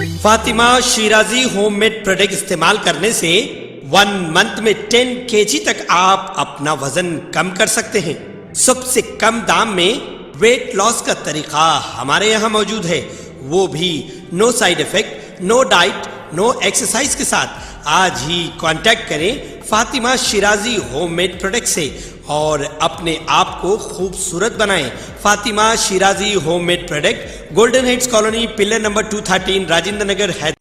Fatima Shirazi homemade product इस्तेमाल करने से 1 मंथ में 10 kg तक आप अपना वजन कम कर सकते हैं। सबसे कम दाम में वेट लॉस का तरीका हमारे यहाँ मौजूद है, वो भी no side effect, no diet, no exercise के साथ। आज ही कांटेक्ट करें फातिमा शिराजी होममेड प्रोडक्ट से और अपने आप को खूबसूरत बनाएं। Fatima Shirazi homemade product, golden heads colony, pillar number 213, Rajendra Nagar, Hyderabad.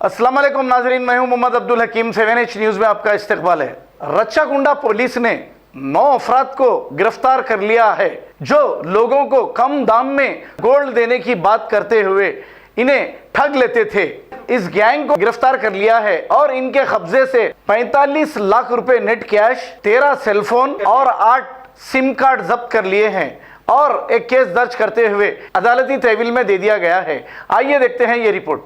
अस्सलाम वालेकुम नाजरीन, मैं हूं मोहम्मद अब्दुल हकीम। 7H न्यूज़ में आपका इस्तकबाल है। रच्चाकुंडा पुलिस ने 9 अफराद को गिरफ्तार कर लिया है जो लोगों को कम दाम में गोल्ड देने की बात करते हुए इन्हें ठग लेते थे। इस गैंग को गिरफ्तार कर लिया है और इनके कब्जे से 45 लाख रुपए नेट कैश, 13 सेलफोन और 8 सिम कार्ड जब्त कर लिए हैं और एक केस दर्ज करते हुए अदालती तहवील में दे दिया गया है। आइए देखते हैं ये रिपोर्ट।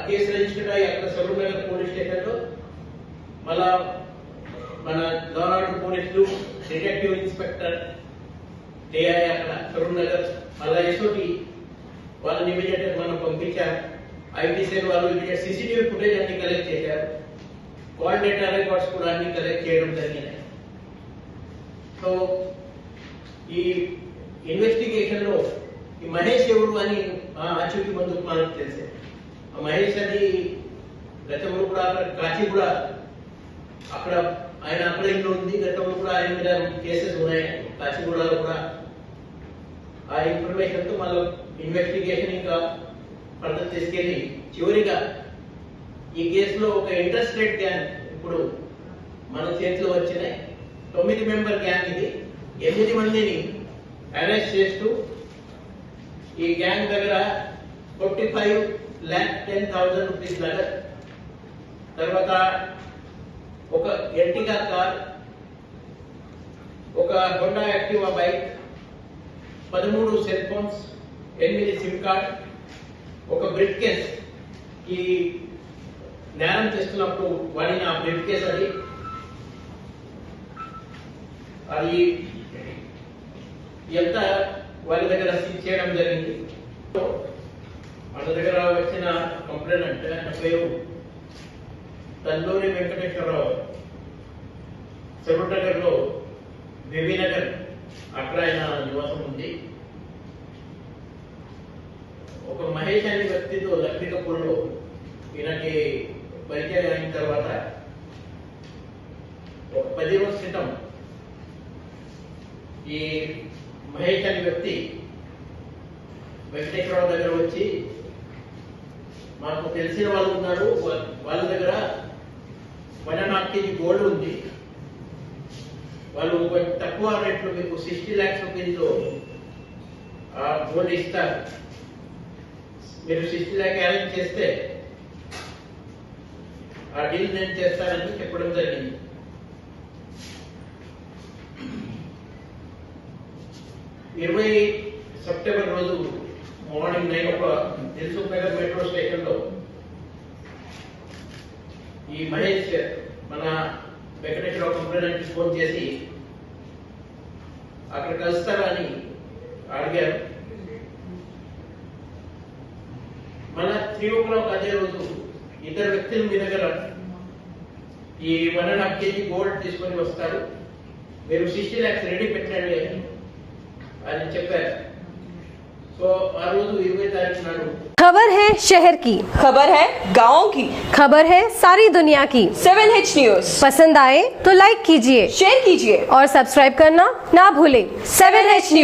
కేసు రిజిస్టర్ అయ్యి అక్కడ సరూర్ నగర్ పోలీస్ స్టేషన్ లో మన గవర్నమెంట్ పోలీసులు, డిటెక్టివ్ ఇన్స్పెక్టర్ డిఐ అక్కడ సరూర్ నగర్, మళ్ళా ఎస్ఓటి వాళ్ళని ఇమీడియట్ మనం పంపించాం. ఐటీ సెల్ వాళ్ళు ఇమీడియట్ సీసీటీవీ ఫుటేజ్ అన్ని కలెక్ట్ చేశారు. కాల్ డేటా రికార్డ్స్ కూడా అన్ని కలెక్ట్ చేయడం జరిగినాయి. సో ఈ ఇన్వెస్టిగేషన్ లో ఈ మహేష్ ఎవరు అని అచ్యుతి ముందు మనకు తెలిసే. మహేష్ అది గతంలో కూడా కాచిగూడ అక్కడ ఆయన అక్కడ ఇంట్లో ఉంది. గతంలో కూడా ఆయన మీద కేసెస్ ఉన్నాయి కాచిగూడలో కూడా. ఆ ఇన్ఫర్మేషన్ తో మళ్ళీ ఇన్వెస్టిగేషన్ ఇంకా పద్ధతి తీసుకెళ్లి చివరిగా ఈ కేసులో ఒక ఇంటర్స్టేట్ గ్యాంగ్ ఇప్పుడు మన చేతిలో వచ్చినాయి. 9 మెంబర్ గ్యాంగ్ ఇది. 8 మందిని అరెస్ట్ చేస్తూ ఈ గ్యాంగ్ దగ్గర 45,10,000 రూపీస్ నగదు, తర్వాత ఒక ఎర్టిగా కార్, ఒక Honda Activa bike, 13 cell phones, 8 SIM card, ఒక బ్రీఫ్ కేస్. ఈ నేరం చేస్తున్నప్పుడు వాడిన ఆ బ్రీఫ్ కేస్ అది ఎంత వాళ్ళ దగ్గర సీజ్ చేయడం జరిగింది. మన దగ్గర వచ్చిన కంప్లైంట్ అంటే ఆయన పేరు తందూరి వెంకటేశ్వరరావు, సరూర్ నగర్ లో దేవీనగర్ అక్కడ ఆయన నివాసం ఉంది. ఒక మహేష్ అనే వ్యక్తితో లక్ష్మీకపూర్ లో ఈయనకి పరిచయం అయిన తర్వాత ఒక 10 రోజుల క్రితం ఈ మహేష్ అనే వ్యక్తి వెంకటేశ్వరరావు దగ్గర వచ్చి, మాకు తెలిసిన వాళ్ళు ఉన్నారు, వాళ్ళ దగ్గర 1.5 kg గోల్డ్ ఉంది, వాళ్ళు తక్కువ రేట్లో మీకు 60 lakhs రూపీస్ లో గోల్డ్ ఇస్తారు, మీరు 60 lakhs అరేంజ్ చేస్తే ఆ డీల్ నేను చేస్తానని చెప్పడం జరిగింది. సెప్టెంబర్ రోజు morning 9 o'clock Dilsukh Nagar metro station లో ఈ మహేష్ మన వెంకటేశ్వరరావు కంప్లైంట్ ఫోన్ చేసి అక్కడ కలుస్తారా అని అడిగారు. మన 3 o'clock అదే రోజు ఇద్దరు వ్యక్తులు మీ దగ్గర ఈ 1.5 kg గోల్డ్ తీసుకొని వస్తారు, మీరు 60 lakhs రెడీ పెట్టండి అని చెప్పారు. సో ఆ రోజు 20 తారీఖు నాడు खबर है शहर की, खबर है गाँव की। खबर है सारी दुनिया की। 7H न्यूज पसंद आए तो लाइक कीजिए शेयर कीजिए और सब्सक्राइब करना ना भूलें। 7H news.